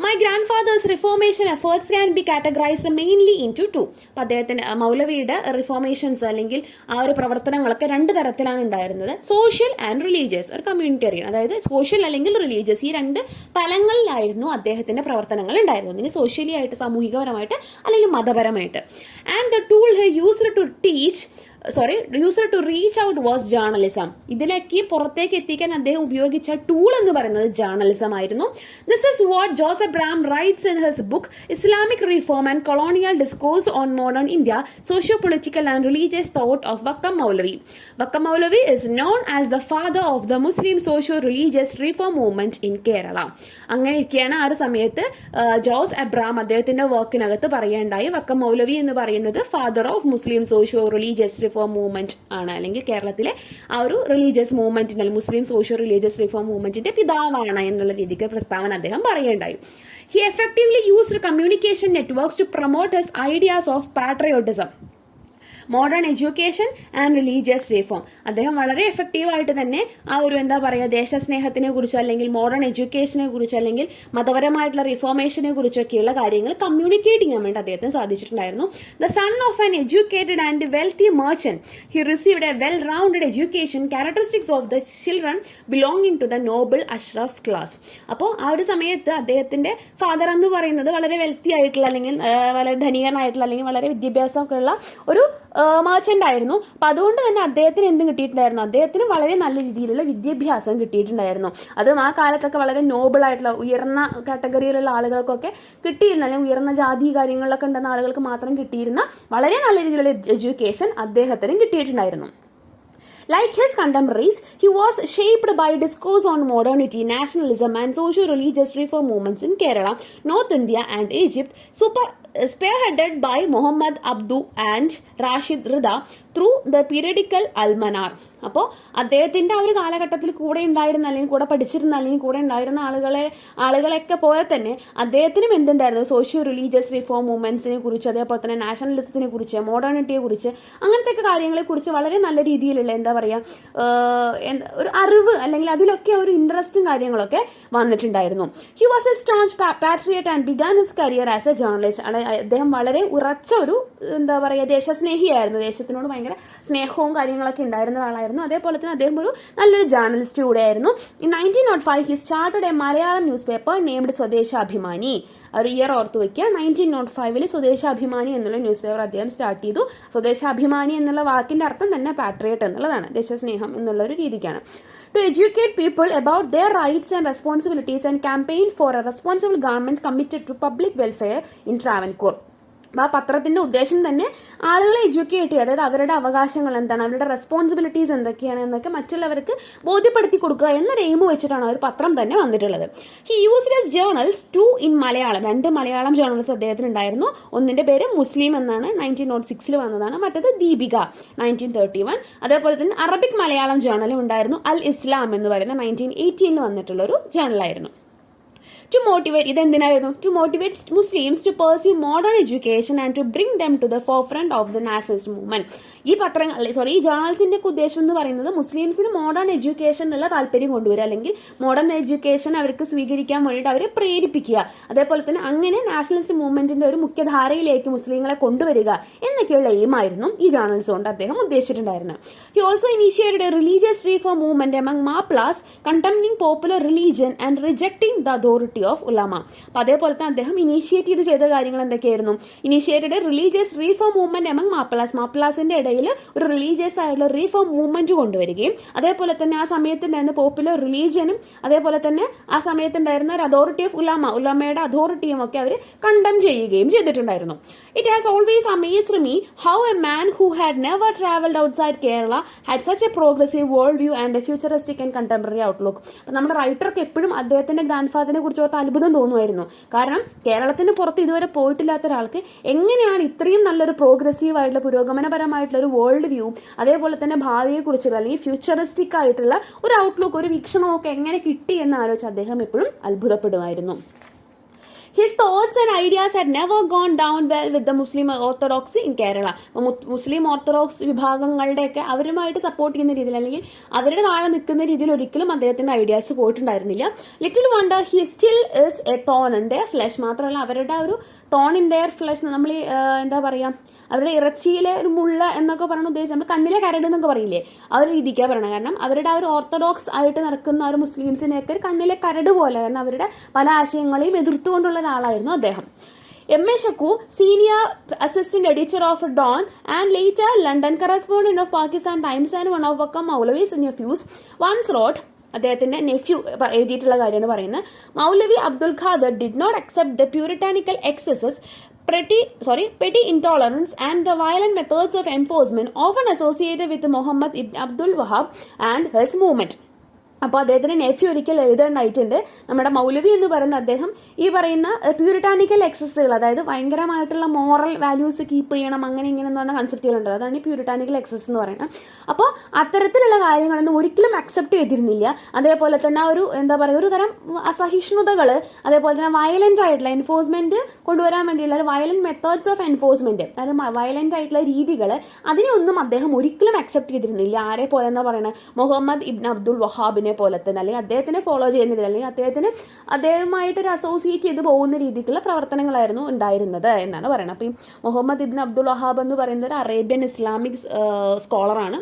My grandfather's reformation efforts can be categorized mainly into two. അപ്പം അദ്ദേഹത്തിന് മൗലവിയുടെ റിഫോർമേഷൻസ് അല്ലെങ്കിൽ ആ ഒരു പ്രവർത്തനങ്ങളൊക്കെ 2 തരത്തിലാണ് ഉണ്ടായിരുന്നത്, സോഷ്യൽ ആൻഡ് റിലീജിയസ്, ഒരു കമ്മ്യൂണിറ്റേറിയൻ. അതായത് സോഷ്യൽ അല്ലെങ്കിൽ റിലീജിയസ്, ഈ 2 തലങ്ങളിലായിരുന്നു അദ്ദേഹത്തിന്റെ പ്രവർത്തനങ്ങൾ ഉണ്ടായിരുന്നത്. ഇനി സോഷ്യലി ആയിട്ട്, സാമൂഹികപരമായിട്ട് അല്ലെങ്കിൽ മതപരമായിട്ട്. And the tool he used to teach to reach out was journalism. ഇതിലേക്ക് പുറത്തേക്ക് എത്തിക്കാൻ അദ്ദേഹം ഉപയോഗിച്ച ടൂൾ എന്ന് പറയുന്നത് ജേർണലിസം ആയിരുന്നു. This is what Joseph Abraham writes in his book Islamic Reform and Colonial Discourse on Modern India, Socio-Political and Religious Thought of Vakkom Moulavi. Vakkom Moulavi is known as the father of the Muslim socio-religious reform movement in Kerala. അങ്ങനെയൊക്കെയാണ് ആ ഒരു സമയത്ത് Jose Abraham അദ്ദേഹത്തിന്റെ വർക്കിനകത്ത് പറയുകയുണ്ടായി. വക്കം മൗലവി എന്ന് പറയുന്നത് father of Muslim socio religious reform movement ആണ്, അല്ലെങ്കിൽ കേരളത്തിലെ ആ ഒരു റിലീജിയസ് മൂവ്മെന്റിന്റെ മുസ്ലിം സോഷ്യോ റിലീജിയസ് റിഫോം മൂവ്മെന്റിന്റെ പിതാവാണ് എന്നുള്ള രീതിക്ക് പ്രസ്താവന അദ്ദേഹം പറയുകയുണ്ടായി. He effectively used communication networks to promote his ideas of patriotism, modern education and religious reform. അദ്ദേഹം വളരെ എഫക്റ്റീവായിട്ട് തന്നെ ആ ഒരു എന്താ പറയുക ദേശസ്നേഹത്തിനെ കുറിച്ച് അല്ലെങ്കിൽ മോഡേൺ എഡ്യൂക്കേഷനെ കുറിച്ച് അല്ലെങ്കിൽ മതപരമായിട്ടുള്ള റിഫോർമേഷനെ കുറിച്ചൊക്കെയുള്ള കാര്യങ്ങൾ കമ്മ്യൂണിക്കേറ്റ് ചെയ്യാൻ വേണ്ടി അദ്ദേഹത്തിന് സാധിച്ചിട്ടുണ്ടായിരുന്നു. The son of an educated and wealthy merchant, he received a well rounded education, characteristics of the children belonging to the noble Ashraf class. അപ്പോൾ ആ ഒരു സമയത്ത് അദ്ദേഹത്തിന്റെ ഫാദർ എന്ന് പറയുന്നത് വളരെ വെൽത്തി ആയിട്ടുള്ള അല്ലെങ്കിൽ വളരെ ധനികനായിട്ടുള്ള അല്ലെങ്കിൽ വളരെ വിദ്യാഭ്യാസമൊക്കെ ഉള്ള ഒരു മെർച്ചന്റ് ആയിരുന്നു. അപ്പൊ അതുകൊണ്ട് തന്നെ അദ്ദേഹത്തിന് എന്തും കിട്ടിയിട്ടുണ്ടായിരുന്നു, അദ്ദേഹത്തിന് വളരെ നല്ല രീതിയിലുള്ള വിദ്യാഭ്യാസം കിട്ടിയിട്ടുണ്ടായിരുന്നു. അതും ആ കാലത്തൊക്കെ വളരെ നോബിൾ ആയിട്ടുള്ള ഉയർന്ന കാറ്റഗറിയിലുള്ള ആളുകൾക്കൊക്കെ കിട്ടിയിരുന്ന അല്ലെങ്കിൽ ഉയർന്ന ജാതി കാര്യങ്ങളിലൊക്കെ ഉണ്ടെന്ന ആളുകൾക്ക് മാത്രം കിട്ടിയിരുന്ന വളരെ നല്ല രീതിയിലുള്ള എഡ്യൂക്കേഷൻ അദ്ദേഹത്തിനും കിട്ടിയിട്ടുണ്ടായിരുന്നു. Like his contemporaries, he was shaped by discourse on modernity, nationalism and socio-religious reform movements in Kerala, North India and Egypt, spearheaded by Muhammad Abdu and Rashid Rida through the periodical Almanar. അപ്പോൾ അദ്ദേഹത്തിന്റെ ആ ഒരു കാലഘട്ടത്തിൽ കൂടെ ഉണ്ടായിരുന്ന അല്ലെങ്കിൽ കൂടെ പഠിച്ചിരുന്ന അല്ലെങ്കിൽ കൂടെ ഉണ്ടായിരുന്ന ആളുകളെയൊക്കെ പോലെ തന്നെ അദ്ദേഹത്തിനും എന്തുണ്ടായിരുന്നു, സോഷ്യോ റിലീജിയസ് റിഫോം മൂവ്മെന്റ്സിനെ കുറിച്ച്, അതേപോലെ തന്നെ നാഷണലിസത്തിനെ കുറിച്ച്, മോഡേണിറ്റിയെ കുറിച്ച്, അങ്ങനത്തെ കാര്യങ്ങളെ കുറിച്ച് വളരെ നല്ല രീതിയിലുള്ള എന്താ പറയുക ഒരു അറിവ് അല്ലെങ്കിൽ അതിലൊക്കെ ഒരു ഇൻട്രസ്റ്റും കാര്യങ്ങളൊക്കെ വന്നിട്ടുണ്ടായിരുന്നു. He was A strong patriot and began his career as A journalist. അദ്ദേഹം വളരെ ഉറച്ച ഒരു എന്താ പറയുക ദേശസ്നേഹിയായിരുന്നു, ദേശത്തിനോട് ഭയങ്കര സ്നേഹവും കാര്യങ്ങളൊക്കെ ഉണ്ടായിരുന്ന ആളായിരുന്നു. അതേപോലെ തന്നെ അദ്ദേഹം ഒരു നല്ലൊരു ജേർണലിസ്റ്റ് കൂടെയായിരുന്നു. In 1905 he started a Malayalam news paper named Swadeshabhimani. ഒരു ഇയർ ഓർത്ത് വയ്ക്കുക, 1905 സ്വദേശാഭിമാനി എന്നുള്ള ന്യൂസ് പേപ്പർ അദ്ദേഹം സ്റ്റാർട്ട് ചെയ്തു. സ്വദേശാഭിമാനി എന്നുള്ള വാക്കിന്റെ അർത്ഥം തന്നെ പാട്രിയറ്റ് എന്നുള്ളതാണ്, ദേശസ്നേഹം എന്നുള്ള ഒരു രീതിക്കാണ്. To educate people about their rights and responsibilities and campaign for a responsible government committed to public welfare in Travancore. ആ പത്രത്തിന്റെ ഉദ്ദേശം തന്നെ ആളുകളെ എഡ്യൂക്കേറ്റ് ചെയ്യുക, അതായത് അവരുടെ അവകാശങ്ങൾ എന്താണ്, അവരുടെ റെസ്പോൺസിബിലിറ്റീസ് എന്തൊക്കെയാണ് എന്നൊക്കെ മറ്റുള്ളവർക്ക് ബോധ്യപ്പെടുത്തി കൊടുക്കുക എന്നൊരു എയിം വെച്ചിട്ടാണ് ആ ഒരു പത്രം തന്നെ വന്നിട്ടുള്ളത്. He used his journals to in Malayalam. 2 Malayalam journals അദ്ദേഹത്തിന് ഉണ്ടായിരുന്നു. ഒന്നിന്റെ പേര് മുസ്ലിം എന്നാണ്, 1906 വന്നതാണ്. മറ്റത് ദീപിക 1931. അതേപോലെ തന്നെ അറബിക് മലയാളം ജേർണലും ഉണ്ടായിരുന്നു. അൽ ഇസ്ലാം എന്ന് പറയുന്ന 1918 വന്നിട്ടുള്ള ഒരു ജേർണലായിരുന്നു. To motivate, ഇതെന്തിനായിരുന്നു, to motivate Muslims to pursue modern education and to bring them to the forefront of the nationalist movement. ഈ ജേർണൽസിന്റെ ഉദ്ദേശം എന്ന് പറയുന്നത് മുസ്ലിംസിന് മോഡേൺ എഡ്യൂക്കേഷനുള്ള താല്പര്യം കൊണ്ടുവരിക, അല്ലെങ്കിൽ മോഡേൺ എഡ്യൂക്കേഷൻ അവർക്ക് സ്വീകരിക്കാൻ വേണ്ടിയിട്ട് അവരെ പ്രേരിപ്പിക്കുക, അതേപോലെ തന്നെ അങ്ങനെ നാഷണലിസ്റ്റ് മൂവ്മെന്റിന്റെ ഒരു മുഖ്യധാരയിലേക്ക് മുസ്ലിങ്ങളെ കൊണ്ടുവരിക എന്നൊക്കെയുള്ള എയിമായിരുന്നു ഈ ജേർണൽസ് കൊണ്ട് അദ്ദേഹം ഉദ്ദേശിച്ചിട്ടുണ്ടായിരുന്നത്. He also initiated a religious reform movement among Mappilas, condemning popular religion and rejecting the authority of ulama. അപ്പൊ അതേപോലെ തന്നെ അദ്ദേഹം ഇനീഷ്യേറ്റ് ചെയ്ത കാര്യങ്ങൾ എന്തൊക്കെയായിരുന്നു, initiated religious reform movement among മാപ്ലാസിന്റെ ഇടയിൽ ഒരു റിലീജിയസ് ആയിട്ടുള്ള റീഫോം മൂവ്മെന്റ് കൊണ്ടുവരികയും അതേപോലെ തന്നെ ആ സമയത്തുണ്ടായിരുന്ന പോപ്പുലർ റിലീജിയനും അതേപോലെ തന്നെ ആ സമയത്തുണ്ടായിരുന്ന ഒരു അതോറിറ്റി ഓഫ് ഉലമയുടെ അതോറിറ്റിയും ഒക്കെ അവർ കണ്ടം ചെയ്യുകയും ചെയ്തിട്ടുണ്ടായിരുന്നു. It has always amazed me how a man who had never travelled outside Kerala had such A progressive world view and A futuristic and contemporary outlook. അപ്പൊ നമ്മുടെ റൈറ്റർക്ക് എപ്പോഴും അദ്ദേഹത്തിന്റെ ഗ്രാൻഡ് ഫാദറിനെ കുറിച്ച് അത്ഭുതം തോന്നുമായിരുന്നു. കാരണം കേരളത്തിന് പുറത്ത് ഇതുവരെ പോയിട്ടില്ലാത്ത ഒരാൾക്ക് എങ്ങനെയാണ് ഇത്രയും നല്ലൊരു പ്രോഗ്രസീവ് ആയിട്ടുള്ള പുരോഗമനപരമായിട്ടുള്ള ഒരു വേൾഡ് വ്യൂ, അതേപോലെ തന്നെ ഭാവിയെ കുറിച്ചുള്ള അല്ലെങ്കിൽ ഫ്യൂച്ചറിസ്റ്റിക് ആയിട്ടുള്ള ഒരു ഔട്ട്ലുക്ക്, ഒരു വീക്ഷണമൊക്കെ എങ്ങനെ കിട്ടി എന്ന് ആലോചിച്ച് അദ്ദേഹം എപ്പോഴും അത്ഭുതപ്പെടുമായിരുന്നു. His thoughts and ideas had never gone down well with the Muslim orthodoxy in Kerala. Muslim orthodox വിഭാഗങ്ങളുടെയൊക്കെ അവരുമായിട്ട് സപ്പോർട്ട് ചെയ്യുന്ന രീതിയിൽ അല്ലെങ്കിൽ അവരുടെ താഴെ നിൽക്കുന്ന രീതിയിൽ ഒരിക്കലും അദ്ദേഹത്തിന്റെ ഐഡിയാസ് പോയിട്ടുണ്ടായിരുന്നില്ല. Little wonder he still is a thorn in their flesh. മാത്രമല്ല അവരുടെ ഒരു തോൺ ഇൻ ദെയർ ഫ്ലഷ്, നമ്മൾ എന്താ പറയുക, അവരുടെ ഇറച്ചിയിലെ ഒരു മുള്ള എന്നൊക്കെ പറയുന്ന ഉദ്ദേശിച്ച് നമ്മൾ കണ്ണിലെ കരട് എന്നൊക്കെ പറയില്ലേ, ആ ഒരു രീതിക്കാണ് പറയണത്. കാരണം അവരുടെ ആ ഒരു ഓർത്തഡോക്സ് ആയിട്ട് നടക്കുന്ന ആ ഒരു മുസ്ലിംസിനെയൊക്കെ ഒരു കണ്ണിലെ കരട് പോലെ, കാരണം അവരുടെ പല ആശയങ്ങളെയും എതിർത്തുകൊണ്ടുള്ള ഒരാളായിരുന്നു അദ്ദേഹം. M.A. Shaku, senior assistant editor of Dawn and later London correspondent of Pakistan Times and one of Vakkom Moulavi's nephews, once wrote, അദ്ദേഹത്തിന്റെ നെഫ്യൂ എഴുതിയിട്ടുള്ള കാര്യമാണ് പറയുന്നത്, Moulavi Abdul Khader did not accept the puritanical excesses, petty intolerance and the violent methods of enforcement often associated with Muhammad ibn Abdul Wahhab and his movement. അപ്പോൾ അദ്ദേഹത്തിന് nephew ഒരിക്കൽ എഴുതേണ്ടായിട്ടുണ്ട്. നമ്മുടെ മൗലവി എന്ന് പറയുന്ന അദ്ദേഹം ഈ പറയുന്ന പ്യൂരിറ്റാനിക്കൽ എക്സസുകൾ, അതായത് ഭയങ്കരമായിട്ടുള്ള മോറൽ വാല്യൂസ് കീപ്പ് ചെയ്യണം, അങ്ങനെ ഇങ്ങനെ എന്ന് പറഞ്ഞ കൺസെപ്റ്റുകളുണ്ട്. അതാണ് ഈ പ്യൂരിറ്റാനിക്കൽ എക്സസ് എന്ന് പറയുന്നത്. അപ്പോൾ അത്തരത്തിലുള്ള കാര്യങ്ങളൊന്നും ഒരിക്കലും അക്സെപ്റ്റ് ചെയ്തിരുന്നില്ല. അതേപോലെ തന്നെ ഒരു എന്താ പറയുക, ഒരു തരം അസഹിഷ്ണുതകൾ, അതേപോലെ തന്നെ വയലന്റ് ആയിട്ടുള്ള എൻഫോഴ്സ്മെന്റ് കൊണ്ടുവരാൻ വേണ്ടിയുള്ള ഒരു വയലന്റ് മെത്തേഡ്സ് ഓഫ് എൻഫോഴ്സ്മെന്റ്, അതായത് വയലന്റ് ആയിട്ടുള്ള രീതികൾ, അതിനെയൊന്നും അദ്ദേഹം ഒരിക്കലും അക്സെപ്റ്റ് ചെയ്തിരുന്നില്ല. ആരെ പോലെ എന്താ പറയുന്നത്, മുഹമ്മദ് ഇബ്ൻ അബ്ദുൽ വഹാബിനെ പോലെ തന്നെ, അല്ലെങ്കിൽ അദ്ദേഹത്തിനെ ഫോളോ ചെയ്യുന്ന, അല്ലെങ്കിൽ അദ്ദേഹമായിട്ട് ഒരു അസോസിയേറ്റ് ചെയ്ത് പോകുന്ന രീതിക്കുള്ള പ്രവർത്തനങ്ങളായിരുന്നു ഉണ്ടായിരുന്നത് എന്നാണ് പറയുന്നത്. അപ്പം ഈ മുഹമ്മദ് ഇബ്ൻ അബ്ദുൽ വഹാബ് എന്ന് പറയുന്ന ഒരു അറേബ്യൻ ഇസ്ലാമിക് സ്കോളറാണ്.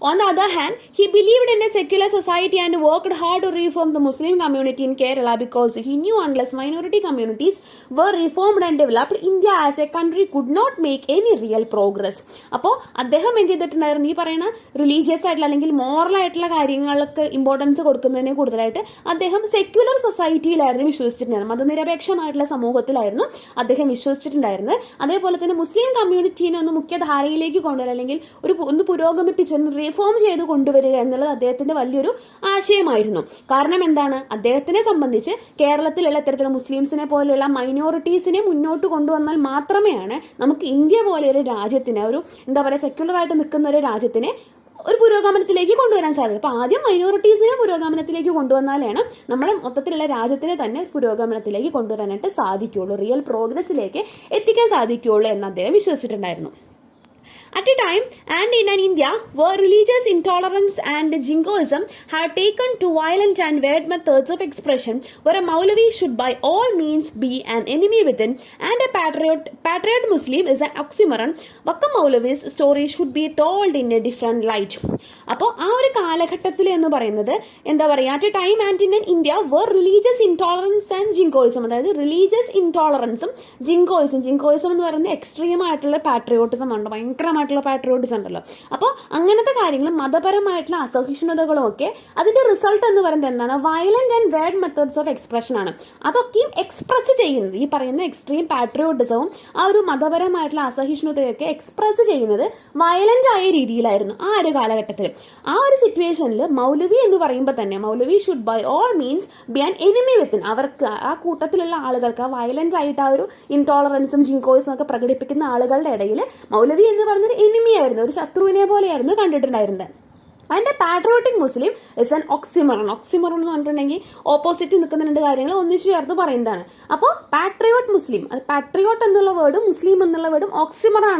On the other hand, he believed in a secular society and worked hard to reform the Muslim community in Kerala because he knew unless minority communities were reformed and developed, India as a country could not make any real progress. അപ്പോൾ അദ്ദേഹം എന്ത് ചെയ്തിട്ടുണ്ടായിരുന്നു, ഈ പറയുന്ന religious ആയിട്ടുള്ള അല്ലെങ്കിൽ moral ആയിട്ടുള്ള കാര്യങ്ങൾക്ക് ഇമ്പോർട്ടൻസ് കൊടുക്കുന്നതിനെ കൂടുതലായിട്ട് അദ്ദേഹം സെക്യുലർ സൊസൈറ്റിയിലായിരുന്നു വിശ്വസിച്ചിട്ടുണ്ടായിരുന്നത്, മതനിരപേക്ഷമായിട്ടുള്ള സമൂഹത്തിലായിരുന്നു അദ്ദേഹം വിശ്വസിച്ചിട്ടുണ്ടായിരുന്നത്. അതേപോലെ തന്നെ മുസ്ലിം കമ്മ്യൂണിറ്റീനെ ഒന്ന് മുഖ്യധാരയിലേക്ക് കൊണ്ടുവരിക, അല്ലെങ്കിൽ ഒന്ന് പുരോഗമിപ്പിച്ച് റിഫോം ചെയ്ത് കൊണ്ടുവരിക എന്നുള്ളത് അദ്ദേഹത്തിന്റെ വലിയൊരു ആശയമായിരുന്നു. കാരണം എന്താണ്, അദ്ദേഹത്തിനെ സംബന്ധിച്ച് കേരളത്തിലുള്ള ഇത്തരത്തിലുള്ള മുസ്ലിംസിനെ പോലെയുള്ള മൈനോറിറ്റീസിനെ മുന്നോട്ട് കൊണ്ടുവന്നാൽ മാത്രമേയാണ് നമുക്ക് ഇന്ത്യ പോലെ ഒരു രാജ്യത്തിനെ, ഒരു എന്താ പറയുക സെക്യുലർ ആയിട്ട് നിൽക്കുന്ന ഒരു രാജ്യത്തിനെ ഒരു പുരോഗമനത്തിലേക്ക് കൊണ്ടുവരാൻ സാധിക്കും. അപ്പോൾ ആദ്യം മൈനോറിറ്റീസിനെ പുരോഗമനത്തിലേക്ക് കൊണ്ടുവന്നാലാണ് നമ്മുടെ മൊത്തത്തിലുള്ള രാജ്യത്തിനെ തന്നെ പുരോഗമനത്തിലേക്ക് കൊണ്ടുവരാനായിട്ട് സാധിക്കുകയുള്ളൂ, റിയൽ പ്രോഗ്രസ്സിലേക്ക് എത്തിക്കാൻ സാധിക്കുകയുള്ളൂ എന്ന് അദ്ദേഹം വിശ്വസിച്ചിട്ടുണ്ടായിരുന്നു. At a time and in an India where religious intolerance and jingoism had taken to violent and weird methods of expression, where a Maulavi should by all means be an enemy within and a patriot Muslim is an oxymoron, Vakkom Moulavi's story should be told in a different light. അപ്പോൾ ആ ഒരു കാലഘട്ടത്തിൽ എന്ന് പറയുന്നത് എന്താ പറയുക, at a time and in India where religious intolerance and jingoism, അതായത് റിലീജിയസ് ഇൻടോളറൻസും ജിങ്കോയിസം എന്ന് പറയുന്നത് എക്സ്ട്രീം ആയിട്ടുള്ള പാട്രിയോട്ടിസം ഉണ്ട്, ഭയങ്കരമായിട്ടുള്ള പാട്രിയോട്ടിസം ഉണ്ടല്ലോ. അപ്പോൾ അങ്ങനത്തെ കാര്യങ്ങളും മതപരമായിട്ടുള്ള അസഹിഷ്ണുതകളും ഒക്കെ അതിന്റെ റിസൾട്ട് എന്ന് പറയുന്നത് എന്താണ്, violent and word methods of expression ആണ്. അതൊക്കെയും എക്സ്പ്രസ് ചെയ്യുന്നത്, ഈ പറയുന്ന എക്സ്ട്രീം പാട്രിയോട്ടിസവും ആ ഒരു മതപരമായിട്ടുള്ള അസഹിഷ്ണുതയൊക്കെ എക്സ്പ്രസ് ചെയ്യുന്നത് വയലന്റ് ആയ രീതിയിലായിരുന്നു ആ ഒരു കാലഘട്ടത്തിൽ. ആ ഒരു സിറ്റുവേഷനിൽ മൗലവി എന്ന് പറയുമ്പോൾ തന്നെ Moulavi should by all means be an enemy within, അവർക്ക് ആ കൂട്ടത്തിലുള്ള ആളുകൾക്ക് ആ വയലന്റ് ആയിട്ട് ആ ഒരു ഇൻടോളറൻസും ജിങ്കോയിസും ഒക്കെ പ്രകടിപ്പിക്കുന്ന ആളുകളുടെ ഇടയിൽ മൗലവി എന്ന് പറഞ്ഞൊരു എനിമിയായിരുന്നു, ഒരു ശത്രുവിനെ പോലെയായിരുന്നു കണ്ടിട്ടുണ്ടായിരുന്നത്. And a patriotic Muslim is an oxymoron എന്ന് പറഞ്ഞിട്ടുണ്ടെങ്കിൽ ഓപ്പോസിറ്റ് നിൽക്കുന്ന രണ്ട് കാര്യങ്ങൾ ഒന്നിച്ചു ചേർത്ത് പറയുന്നതാണ്. അപ്പോൾ പാട്രിയോട്ട് മുസ്ലിം, അത് പാട്രിയോട്ട് എന്നുള്ള വേർഡും മുസ്ലിം എന്നുള്ള വേർഡും ഓക്സിമറൺ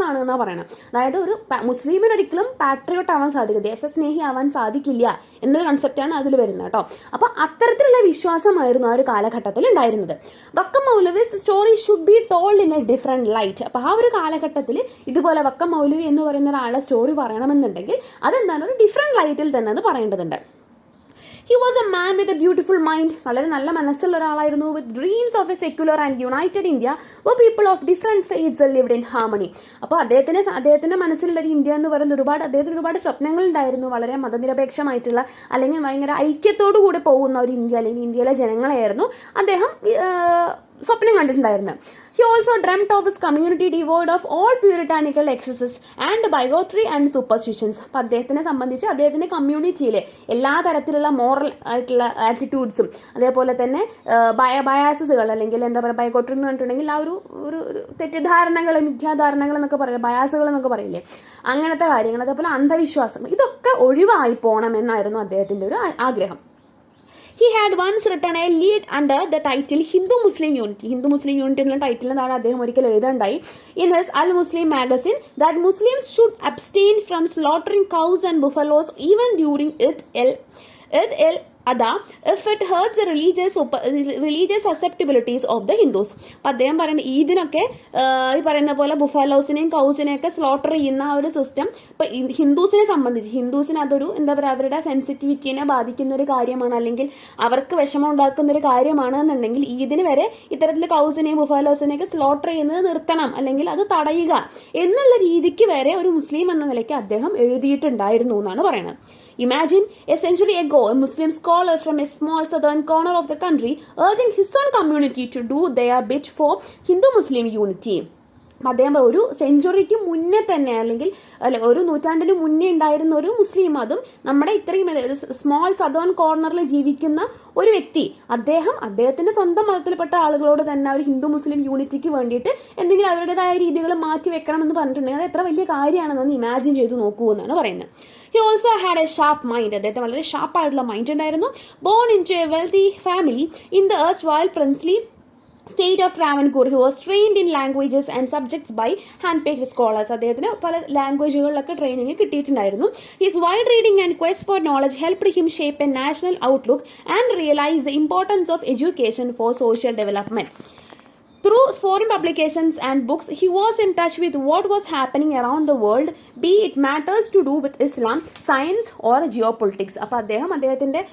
ആണ് എന്നാണ് പറയുന്നത്. അതായത് ഒരു മുസ്ലിമിന് ഒരിക്കലും പാട്രിയോട്ട് ആവാൻ സാധിക്കില്ല, ദേശസ്നേഹി ആവാൻ സാധിക്കില്ല എന്നൊരു കൺസെപ്റ്റാണ് അതിൽ വരുന്നത് കേട്ടോ. അപ്പോൾ അത്തരത്തിലുള്ള വിശ്വാസമായിരുന്നു ആ ഒരു കാലഘട്ടത്തിൽ ഉണ്ടായിരുന്നത്. Vakkom Moulavi's story should be told in a different light. അപ്പോൾ ആ ഒരു കാലഘട്ടത്തിൽ ഇതുപോലെ വക്കം മൗലവി എന്ന് പറയുന്ന ഒരാളെ സ്റ്റോറി പറയണമെന്നുണ്ടെങ്കിൽ അതെന്താണ്, ഒരു ഡിഫറെന്റ് ലൈറ്റിൽ തന്നെ അത് പറയേണ്ടതുണ്ട്. He was a man with a beautiful mind, വളരെ നല്ല മനസ്സുള്ള ഒരാളായിരുന്നു, with dreams of a secular and united India where people of different faiths lived in harmony. അപ്പോൾ അദ്ദേഹത്തിന്റെ മനസ്സിലുള്ള ഒരു ഇന്ത്യ എന്ന് പറയുന്ന അദ്ദേഹത്തിന് ഒരുപാട് സ്വപ്നങ്ങൾ ഉണ്ടായിരുന്നു, വളരെ മതനിരപേക്ഷമായിട്ടുള്ള അല്ലെങ്കിൽ ഭയങ്കര ഐക്യത്തോടു കൂടി പോകുന്ന ഒരു ഇന്ത്യ, അല്ലെങ്കിൽ ഇന്ത്യയിലെ ജനങ്ങളെയായിരുന്നു അദ്ദേഹം സ്വപ്നം കണ്ടിട്ടുണ്ടായിരുന്നത്. He also dreamt of his community devoid of all puritanical excesses and bigotry and superstitions. അപ്പോൾ അദ്ദേഹത്തിനെ സംബന്ധിച്ച് അദ്ദേഹത്തിന്റെ കമ്മ്യൂണിറ്റിയിൽ എല്ലാ തരത്തിലുള്ള മോറൽ ആയിട്ടുള്ള ആറ്റിറ്റ്യൂഡ്സും അതേപോലെ തന്നെ ബയാസസുകൾ, അല്ലെങ്കിൽ എന്താ പറയുക ബൈഗോട്രി എന്ന് പറഞ്ഞിട്ടുണ്ടെങ്കിൽ ആ ഒരു തെറ്റിദ്ധാരണകൾ, മിഥ്യാധാരണകൾ എന്നൊക്കെ പറയില്ലേ, ബയാസുകൾ എന്നൊക്കെ പറയില്ലേ, അങ്ങനത്തെ കാര്യങ്ങൾ, അതേപോലെ അന്ധവിശ്വാസം, ഇതൊക്കെ ഒഴിവായി പോകണം എന്നായിരുന്നു അദ്ദേഹത്തിന്റെ ഒരു ആഗ്രഹം. He had once written a lead under the title Hindu-Muslim Unity എന്നുള്ള ടൈറ്റിൽ നിന്നാണ് അദ്ദേഹം ഒരിക്കൽ എഴുതാണ്ടായി in his Al-Muslim magazine that Muslims should abstain from slaughtering cows and buffaloes even during Eid അതാ if it hurts religious susceptibilities of the Hindus. അപ്പം അദ്ദേഹം പറയുന്നത് ഈദിനൊക്കെ ഈ പറയുന്ന പോലെ ബുഫാലോസിനെയും കൗസിനെയൊക്കെ സ്ലോട്ടർ ചെയ്യുന്ന ആ ഒരു സിസ്റ്റം ഇപ്പം ഹിന്ദുസിനെ സംബന്ധിച്ച് ഹിന്ദുസിന് അതൊരു എന്താ പറയുക അവരുടെ സെൻസിറ്റിവിറ്റീനെ ബാധിക്കുന്ന ഒരു കാര്യമാണ്, അല്ലെങ്കിൽ അവർക്ക് വിഷമം ഉണ്ടാക്കുന്ന ഒരു കാര്യമാണ് എന്നുണ്ടെങ്കിൽ ഈദിന് വരെ ഇത്തരത്തിൽ കൗസിനെയും ബുഫാലോസിനെയൊക്കെ സ്ലോട്ടർ ചെയ്യുന്നത് നിർത്തണം, അല്ലെങ്കിൽ അത് തടയുക എന്നുള്ള രീതിക്ക് വരെ ഒരു മുസ്ലിം എന്ന നിലയ്ക്ക് അദ്ദേഹം എഴുതിയിട്ടുണ്ടായിരുന്നു എന്നാണ് പറയുന്നത്. Imagine, a century ago, a Muslim scholar from a small southern corner of the country urging his own community to do their bit for Hindu-Muslim unity. അദ്ദേഹം ഒരു സെഞ്ചുറിക്ക് മുന്നേ തന്നെ അല്ലെങ്കിൽ ഒരു നൂറ്റാണ്ടിന് മുന്നേ ഉണ്ടായിരുന്ന ഒരു മുസ്ലിം, അതും നമ്മുടെ ഇത്രയും സ്മോൾ സദേൺ കോർണറിൽ ജീവിക്കുന്ന ഒരു വ്യക്തി, അദ്ദേഹത്തിന്റെ സ്വന്തം മതത്തിൽപ്പെട്ട ആളുകളോട് തന്നെ ഒരു ഹിന്ദു മുസ്ലിം യൂണിറ്റിക്ക് വേണ്ടിയിട്ട് എന്തെങ്കിലും അവരുടേതായ രീതികൾ മാറ്റി വെക്കണം എന്ന് പറഞ്ഞിട്ടുണ്ടെങ്കിൽ അത് എത്ര വലിയ കാര്യമാണെന്നൊന്ന് ഇമാജിൻ ചെയ്ത് നോക്കൂ എന്നാണ് പറയുന്നത്. He also had a sharp mind. അദ്ദേഹത്തിന് വളരെ ഷാർപ്പായിട്ടുള്ള മൈൻഡ് ഉണ്ടായിരുന്നു. Born into a wealthy family in the erstwhile princely state of Travancore, he was trained in languages and subjects by hand-picked scholars. അദ്ദേഹത്തിന് പല ലാംഗ്വേജുകളിലൊക്കെ ട്രെയിനിങ് കിട്ടിയിട്ടുണ്ടായിരുന്നു. His wide reading and quest for knowledge helped him shape A national outlook and realise the importance of education for social development. Through foreign publications and books, he was in touch with what was happening around the world, be it matters to do with Islam, science or geopolitics. അപ്പോൾ അദ്ദേഹത്തിന്റെ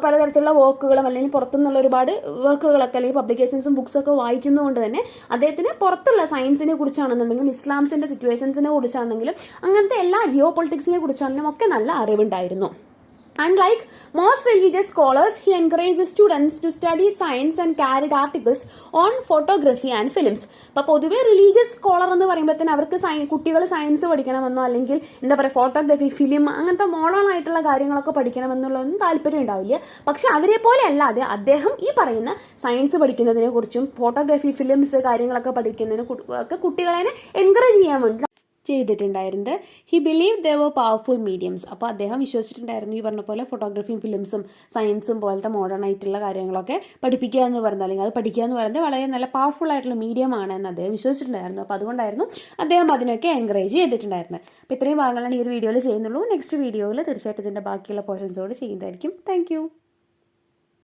പലതരത്തിലുള്ള വർക്കുകളും അല്ലെങ്കിൽ പുറത്തുനിന്നുള്ള ഒരുപാട് വർക്കുകളൊക്കെ അല്ലെങ്കിൽ പബ്ലിക്കേഷൻസും ബുക്സൊക്കെ വായിക്കുന്നതുകൊണ്ട് തന്നെ അദ്ദേഹത്തിന് പുറത്തുള്ള സയൻസിനെ കുറിച്ചാണെന്നുണ്ടെങ്കിലും ഇസ്ലാംസിന്റെ സിറ്റുവേഷൻസിനെ കുറിച്ചാണെങ്കിലും അങ്ങനത്തെ എല്ലാ ജിയോ പൊളിറ്റിക്സിനെ കുറിച്ചാണെങ്കിലും ഒക്കെ നല്ല അറിവുണ്ടായിരുന്നു. Unlike most religious scholars, he encouraged students to study science and carried articles on photography and films. അപ്പോൾ പൊതുവെ റിലീജിയസ് സ്കോളർ എന്ന് പറയുമ്പോൾ തന്നെ അവർക്ക് കുട്ടികൾ സയൻസ് പഠിക്കണമെന്നോ അല്ലെങ്കിൽ എന്താ പറയുക ഫോട്ടോഗ്രാഫി, ഫിലിം അങ്ങനത്തെ മോഡേൺ ആയിട്ടുള്ള കാര്യങ്ങളൊക്കെ പഠിക്കണമെന്നുള്ളതൊന്നും താല്പര്യം ഉണ്ടാവില്ല. പക്ഷെ അവരെ പോലെ അല്ലാതെ അദ്ദേഹം ഈ പറയുന്ന സയൻസ് പഠിക്കുന്നതിനെ കുറിച്ചും ഫോട്ടോഗ്രാഫി, ഫിലിംസ് കാര്യങ്ങളൊക്കെ പഠിക്കുന്നതിനെ ഒക്കെ കുട്ടികളെ എൻകറേജ് ചെയ്യാൻ വേണ്ടി ചെയ്തിട്ടുണ്ടായിരുന്നത്. He believe they were powerful mediums. അപ്പോൾ അദ്ദേഹം വിശ്വസിച്ചിട്ടുണ്ടായിരുന്നു ഈ പറഞ്ഞ പോലെ ഫോട്ടോഗ്രാഫിയും ഫിലിംസും സയൻസും പോലത്തെ മോഡേൺ ആയിട്ടുള്ള കാര്യങ്ങളൊക്കെ പഠിപ്പിക്കുക എന്ന് പറയുന്നത് അല്ലെങ്കിൽ അത് പഠിക്കുക എന്ന് പറയുന്നത് വളരെ നല്ല പവർഫുൾ ആയിട്ടുള്ള മീഡിയം ആണ് എന്ന് അദ്ദേഹം വിശ്വസിച്ചിട്ടുണ്ടായിരുന്നു. അപ്പോൾ അതുകൊണ്ടായിരുന്നു അദ്ദേഹം അതിനൊക്കെ എൻകറേജ് ചെയ്തിട്ടുണ്ടായിരുന്നത്. അപ്പോൾ ഇത്രയും ഭാഗങ്ങളാണ് ഈ ഒരു വീഡിയോയിൽ ചെയ്യുന്നുള്ളൂ. നെക്സ്റ്റ് വീഡിയോയിൽ തീർച്ചയായിട്ടും ഇതിൻ്റെ ബാക്കിയുള്ള പോർഷൻസോട് ചെയ്യുന്നതായിരിക്കും. താങ്ക്